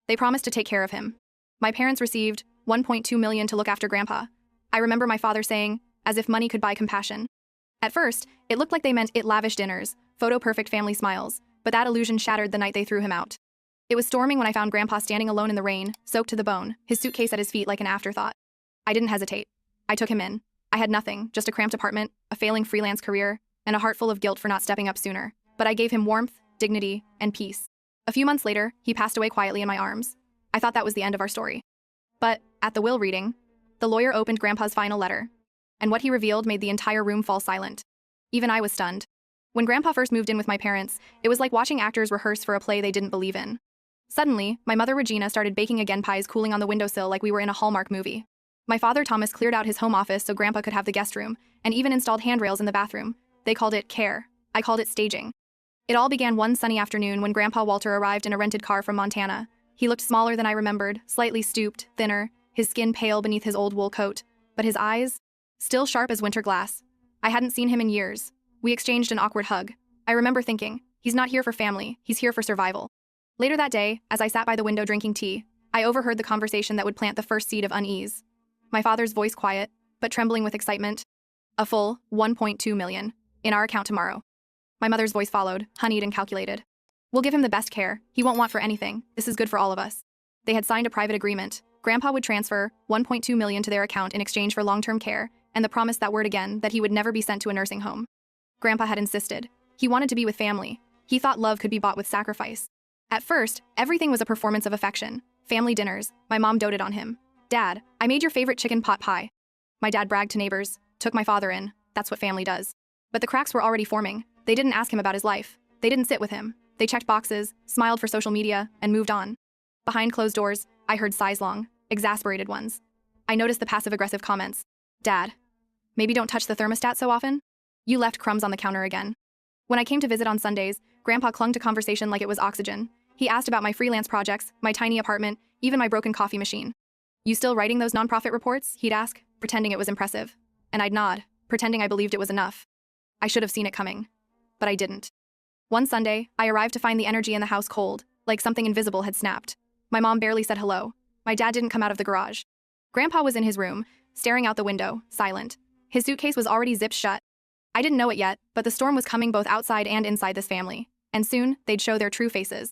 They promised to take care of him. My parents received $1.2 million to look after Grandpa. I remember my father saying, as if money could buy compassion. At first, it looked like they meant lavish dinners, photo-perfect family smiles, but that illusion shattered the night they threw him out. It was storming when I found Grandpa standing alone in the rain, soaked to the bone, his suitcase at his feet like an afterthought. I didn't hesitate. I took him in. I had nothing, just a cramped apartment, a failing freelance career, and a heart full of guilt for not stepping up sooner. But I gave him warmth, dignity, and peace. A few months later, he passed away quietly in my arms. I thought that was the end of our story. But, at the will reading, the lawyer opened Grandpa's final letter. And what he revealed made the entire room fall silent. Even I was stunned. When Grandpa first moved in with my parents, it was like watching actors rehearse for a play they didn't believe in. Suddenly, my mother Regina started baking again pies cooling on the windowsill like we were in a Hallmark movie. My father Thomas cleared out his home office so Grandpa could have the guest room, and even installed handrails in the bathroom. They called it care. I called it staging. It all began one sunny afternoon when Grandpa Walter arrived in a rented car from Montana. He looked smaller than I remembered, slightly stooped, thinner, his skin pale beneath his old wool coat, but his eyes, still sharp as winter glass. I hadn't seen him in years. We exchanged an awkward hug. I remember thinking, he's not here for family, he's here for survival. Later that day, as I sat by the window drinking tea, I overheard the conversation that would plant the first seed of unease. My father's voice quiet, but trembling with excitement. A full $1.2 million in our account tomorrow. My mother's voice followed, honeyed and calculated. We'll give him the best care. He won't want for anything. This is good for all of us. They had signed a private agreement. Grandpa would transfer $1.2 million to their account in exchange for long-term care, and the promise that word again that he would never be sent to a nursing home. Grandpa had insisted. He wanted to be with family. He thought love could be bought with sacrifice. At first, everything was a performance of affection. Family dinners. My mom doted on him. Dad, I made your favorite chicken pot pie. My dad bragged to neighbors, took my father in. That's what family does. But the cracks were already forming. They didn't ask him about his life. They didn't sit with him. They checked boxes, smiled for social media, and moved on. Behind closed doors, I heard sighs long, exasperated ones. I noticed the passive-aggressive comments. Dad, maybe don't touch the thermostat so often? You left crumbs on the counter again. When I came to visit on Sundays, Grandpa clung to conversation like it was oxygen. He asked about my freelance projects, my tiny apartment, even my broken coffee machine. You still writing those nonprofit reports? He'd ask, pretending it was impressive. And I'd nod, pretending I believed it was enough. I should have seen it coming. But I didn't. One Sunday, I arrived to find the energy in the house cold, like something invisible had snapped. My mom barely said hello. My dad didn't come out of the garage. Grandpa was in his room, staring out the window, silent. His suitcase was already zipped shut. I didn't know it yet, but the storm was coming both outside and inside this family. And soon, they'd show their true faces.